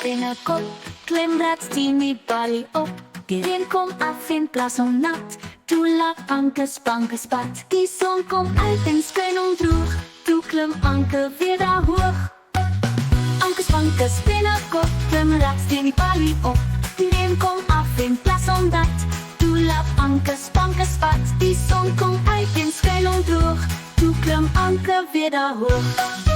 binnenkop, klimrad die die balie op. Die reën kom af in plaas om nat, toe laat Anke spanke spat. Die son kom uit en skyn ondroeg, toe klim Anke weer daar hoog. Anke spanke binnenkop, klimrad die die balie op. Die reën kom af in plaas om nat, toe laat Anke spanke spat. Die son kom uit en skyn ondroeg, toe klim Anke weer daar hoog.